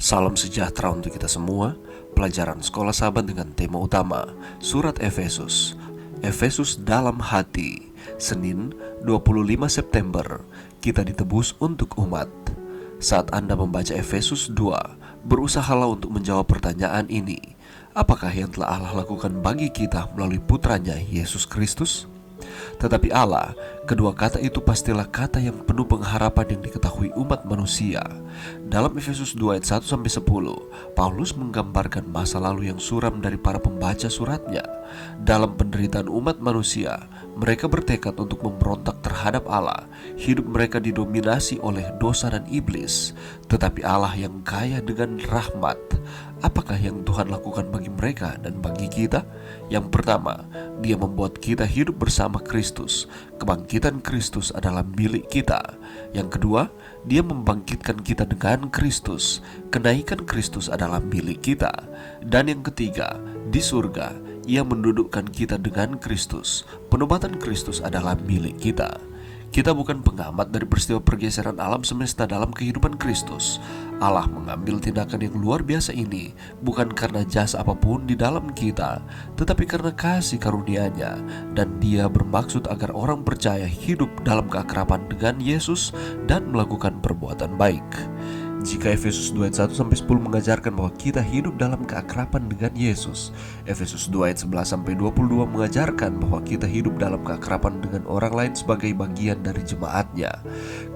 Salam sejahtera untuk kita semua. Pelajaran Sekolah Sahabat dengan tema utama Surat Efesus. Efesus dalam hati. Senin 25 September. Kita ditebus untuk umat. Saat Anda membaca Efesus 2, berusahalah untuk menjawab pertanyaan ini. Apakah yang telah Allah lakukan bagi kita melalui putranya Yesus Kristus? Tetapi Allah, kedua kata itu pastilah kata yang penuh pengharapan yang diketahui umat manusia. Dalam Efesus 2 ayat 1-10, Paulus menggambarkan masa lalu yang suram dari para pembaca suratnya. Dalam penderitaan umat manusia, mereka bertekad untuk memberontak terhadap Allah. Hidup mereka didominasi oleh dosa dan iblis. Tetapi Allah yang kaya dengan rahmat, apakah yang Tuhan lakukan bagi mereka dan bagi kita? Yang pertama, Dia membuat kita hidup bersama Kristus. Kebangkitan Kristus adalah milik kita. Yang kedua, Dia membangkitkan kita dengan Kristus. Kenaikan Kristus adalah milik kita. Dan yang ketiga, di surga Ia mendudukkan kita dengan Kristus. Penobatan Kristus adalah milik kita. Kita bukan pengamat dari peristiwa pergeseran alam semesta dalam kehidupan Kristus. Allah mengambil tindakan yang luar biasa ini bukan karena jasa apapun di dalam kita, tetapi karena kasih karunia-Nya, dan Dia bermaksud agar orang percaya hidup dalam keakraban dengan Yesus dan melakukan perbuatan baik. Jika Efesus 2 ayat 1-10 mengajarkan bahwa kita hidup dalam keakraban dengan Yesus, Efesus 2 ayat 11-22 mengajarkan bahwa kita hidup dalam keakraban dengan orang lain sebagai bagian dari jemaatnya.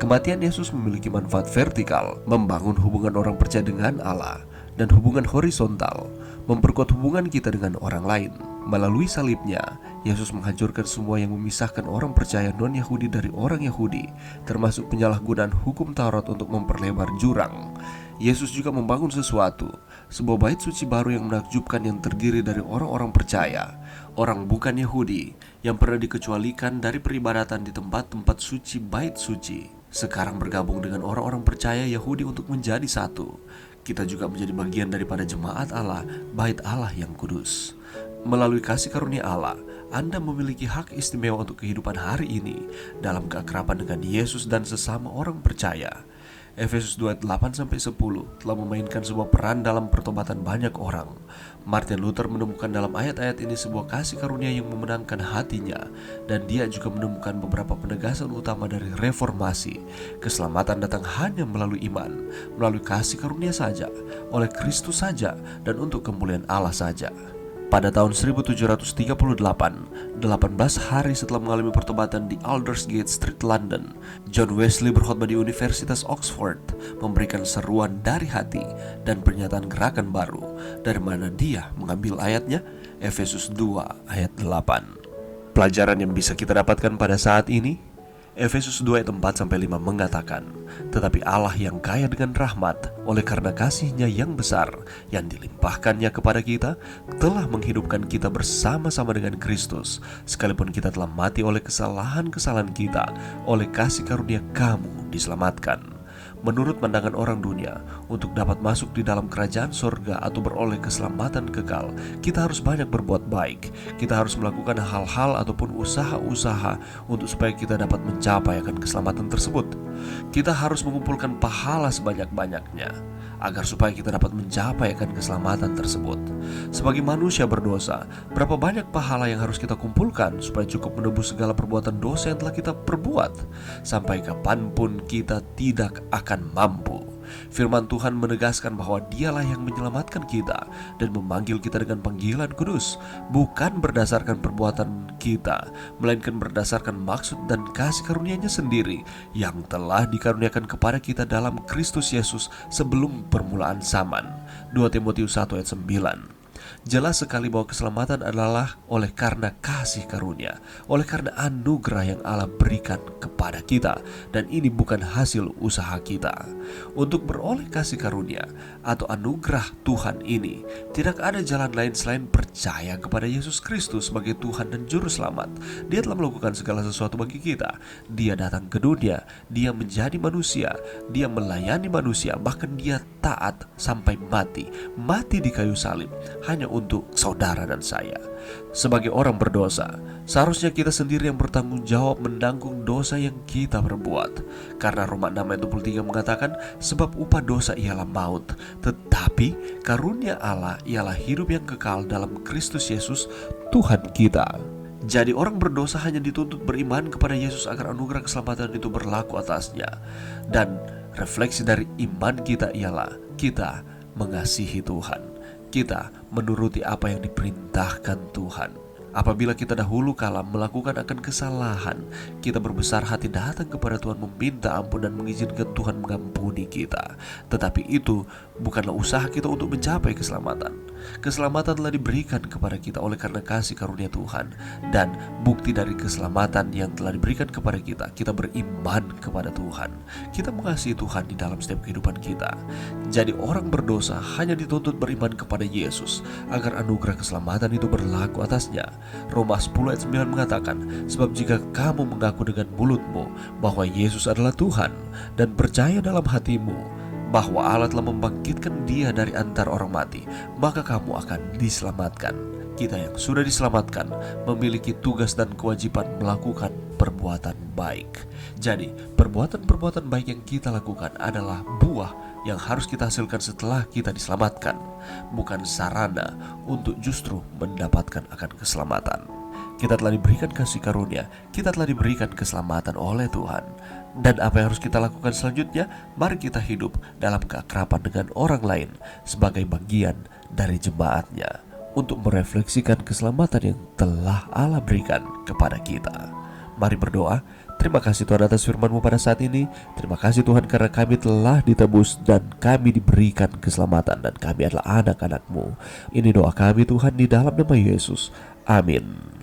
Kematian Yesus memiliki manfaat vertikal, membangun hubungan orang percaya dengan Allah, dan hubungan horizontal, memperkuat hubungan kita dengan orang lain. Melalui salibnya, Yesus menghancurkan semua yang memisahkan orang percaya non-Yahudi dari orang Yahudi, termasuk penyalahgunaan hukum Taurat untuk memperlebar jurang. Yesus juga membangun sesuatu, sebuah bait suci baru yang menakjubkan yang terdiri dari orang-orang percaya, orang bukan Yahudi, yang pernah dikecualikan dari peribadatan di tempat-tempat suci bait suci, sekarang bergabung dengan orang-orang percaya Yahudi untuk menjadi satu. Kita juga menjadi bagian daripada jemaat Allah, bait Allah yang kudus. Melalui kasih karunia Allah, Anda memiliki hak istimewa untuk kehidupan hari ini dalam keakraban dengan Yesus dan sesama orang percaya. Efesus 2 ayat 8-10 telah memainkan sebuah peran dalam pertobatan banyak orang. Martin Luther menemukan dalam ayat-ayat ini sebuah kasih karunia yang memenangkan hatinya, dan dia juga menemukan beberapa penegasan utama dari reformasi. Keselamatan datang hanya melalui iman, melalui kasih karunia saja, oleh Kristus saja, dan untuk kemuliaan Allah saja. Pada tahun 1738, 18 hari setelah mengalami pertobatan di Aldersgate Street, London, John Wesley berkhotbah di Universitas Oxford, memberikan seruan dari hati dan pernyataan gerakan baru. Dari mana dia mengambil ayatnya? Efesus 2 ayat 8. Pelajaran yang bisa kita dapatkan pada saat ini, Efesus 2 ayat 4-5 mengatakan, tetapi Allah yang kaya dengan rahmat, oleh karena kasih-Nya yang besar yang dilimpahkannya kepada kita, telah menghidupkan kita bersama-sama dengan Kristus, sekalipun kita telah mati oleh kesalahan-kesalahan kita, oleh kasih karunia kamu diselamatkan. Menurut pandangan orang dunia, untuk dapat masuk di dalam kerajaan sorga atau beroleh keselamatan kekal, kita harus banyak berbuat baik. Kita harus melakukan hal-hal ataupun usaha-usaha untuk supaya kita dapat mencapai akan keselamatan tersebut. Kita harus mengumpulkan pahala sebanyak-banyaknya agar supaya kita dapat mencapai akan keselamatan tersebut. Sebagai manusia berdosa, berapa banyak pahala yang harus kita kumpulkan supaya cukup menebus segala perbuatan dosa yang telah kita perbuat? Sampai kapanpun kita tidak akan mampu. Firman Tuhan menegaskan bahwa Dialah yang menyelamatkan kita dan memanggil kita dengan panggilan kudus, bukan berdasarkan perbuatan kita, melainkan berdasarkan maksud dan kasih karunia-Nya sendiri yang telah dikaruniakan kepada kita dalam Kristus Yesus sebelum permulaan zaman. 2 Timotius 1 ayat 9. Jelas sekali bahwa keselamatan adalah oleh karena kasih karunia, oleh karena anugerah yang Allah berikan kepada kita, dan ini bukan hasil usaha kita. Untuk beroleh kasih karunia atau anugerah Tuhan ini, tidak ada jalan lain selain percaya kepada Yesus Kristus sebagai Tuhan dan Juru Selamat. Dia telah melakukan segala sesuatu bagi kita. Dia datang ke dunia, Dia menjadi manusia, Dia melayani manusia, bahkan Dia taat sampai mati di kayu salib hanya untuk saudara dan saya. Sebagai orang berdosa, seharusnya kita sendiri yang bertanggung jawab menanggung dosa yang kita perbuat. Karena Roma 6 ayat 23 mengatakan, sebab upah dosa ialah maut, tetapi karunia Allah ialah hidup yang kekal dalam Kristus Yesus Tuhan kita. Jadi orang berdosa hanya dituntut beriman kepada Yesus agar anugerah keselamatan itu berlaku atasnya. Dan refleksi dari iman kita ialah kita mengasihi Tuhan. Kita menuruti apa yang diperintahkan Tuhan. Apabila kita dahulu kala melakukan akan kesalahan, kita berbesar hati datang kepada Tuhan meminta ampun dan mengizinkan Tuhan mengampuni kita. Tetapi itu bukanlah usaha kita untuk mencapai keselamatan. Keselamatan telah diberikan kepada kita oleh karena kasih karunia Tuhan. Dan bukti dari keselamatan yang telah diberikan kepada kita, kita beriman kepada Tuhan. Kita mengasihi Tuhan di dalam setiap kehidupan kita. Jadi orang berdosa hanya dituntut beriman kepada Yesus agar anugerah keselamatan itu berlaku atasnya. Roma 10 ayat 9 mengatakan, sebab jika kamu mengaku dengan mulutmu bahwa Yesus adalah Tuhan dan percaya dalam hatimu bahwa Allah telah membangkitkan Dia dari antara orang mati, maka kamu akan diselamatkan. Kita yang sudah diselamatkan memiliki tugas dan kewajiban melakukan perbuatan baik. Jadi, perbuatan-perbuatan baik yang kita lakukan adalah buah yang harus kita hasilkan setelah kita diselamatkan, bukan sarana untuk justru mendapatkan akan keselamatan. Kita telah diberikan kasih karunia, kita telah diberikan keselamatan oleh Tuhan. Dan apa yang harus kita lakukan selanjutnya? Mari kita hidup dalam keakraban dengan orang lain sebagai bagian dari jemaatnya, untuk merefleksikan keselamatan yang telah Allah berikan kepada kita. Mari berdoa. Terima kasih Tuhan atas firman-Mu pada saat ini. Terima kasih Tuhan karena kami telah ditebus dan kami diberikan keselamatan dan kami adalah anak-anak-Mu. Ini doa kami Tuhan di dalam nama Yesus. Amin.